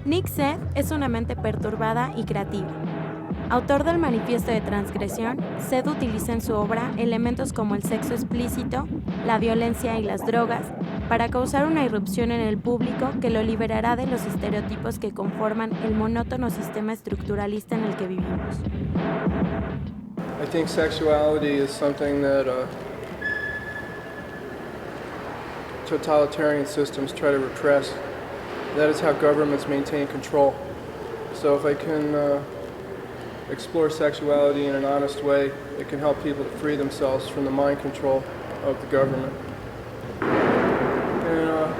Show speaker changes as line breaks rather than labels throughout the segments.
Nick Zedd es una mente perturbada y creativa. Autor del Manifiesto de Transgresión, Zedd utiliza en su obra elementos como el sexo explícito, la violencia y las drogas para causar una irrupción en el público que lo liberará de los estereotipos que conforman el monótono sistema estructuralista en el que vivimos.
I think sexuality is something that totalitarian systems try to repress. That is how governments maintain control. So if I can explore sexuality in an honest way, it can help people to free themselves from the mind control of the government. And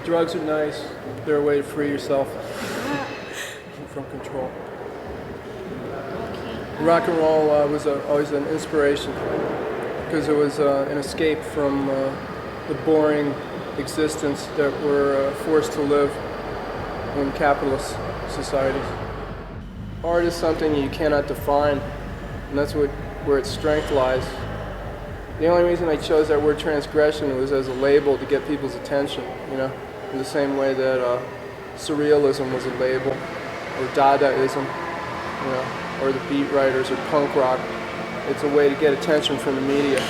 drugs are nice. They're a way to free yourself from control. Rock and roll was always an inspiration because it was an escape from the boring existence that we're forced to live in capitalist societies. Art is something you cannot define, and that's where its strength lies. The only reason I chose that word transgression was as a label to get people's attention, in the same way that surrealism was a label, or Dadaism, or the beat writers, or punk rock. It's a way to get attention from the media.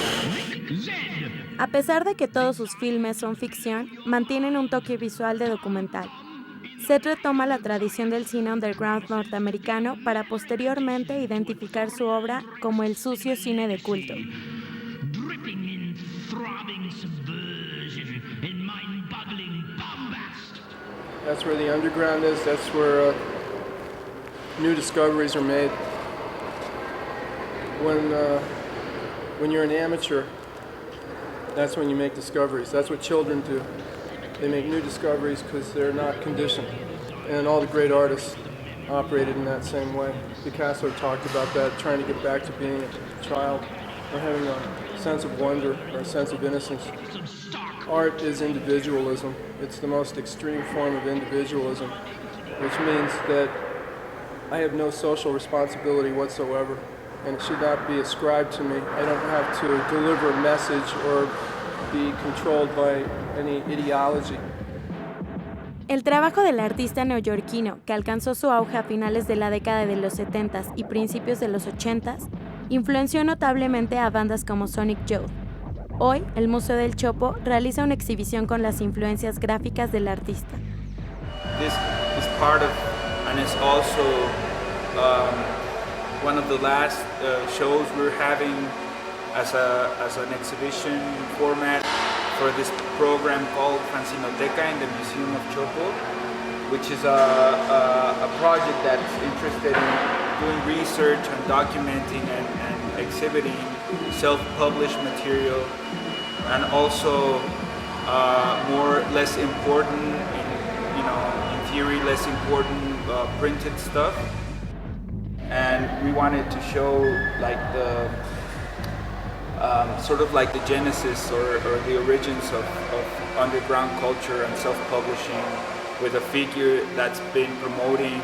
A pesar de que todos sus filmes son ficción, mantienen un toque visual de documental. Zedd retoma la tradición del cine underground norteamericano para posteriormente identificar su obra como el sucio cine de culto.
That's where the underground is, that's where new discoveries are made. When you're an amateur, that's when you make discoveries. That's what children do. They make new discoveries because they're not conditioned. And all the great artists operated in that same way. Picasso talked about that, trying to get back to being a child, or having a sense of wonder or a sense of innocence. Art is individualism. It's the most extreme form of individualism, which means that I have no social responsibility whatsoever, and it should not be ascribed to me. I don't have to deliver a message or be controlled by any ideology.
El trabajo del artista neoyorquino, que alcanzó su auge a finales de la década de los 70s y principios de los 80s, influenció notablemente a bandas como Sonic Youth. Hoy, el Museo del Chopo realiza una exhibición con las influencias gráficas del artista.
This is part of, and it's also one of the last shows we're having as an exhibition format for this program called Fanzinoteca in the Museo of Chopo, which is a project that's interested in doing research and documenting and exhibiting self-published material, and also less important, in theory, less important printed stuff. And we wanted to show like the sort of like the genesis or the origins of underground culture and self-publishing, with a figure that's been promoting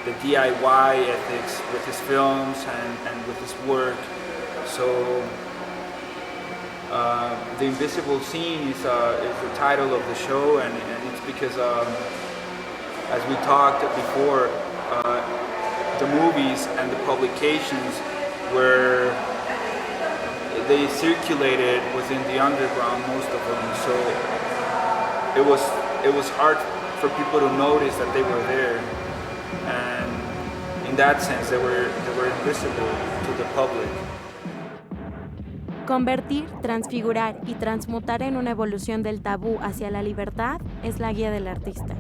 the DIY ethics with his films and with his work. So The Invisible Scene is the title of the show, and it's because as we talked before, the movies and the publications were, they circulated within the underground, most of them, so it was hard for people to notice that they were there, and in that sense they were invisible to the public.
Convertir, transfigurar y transmutar en una evolución del tabú hacia la libertad es la guía del artista.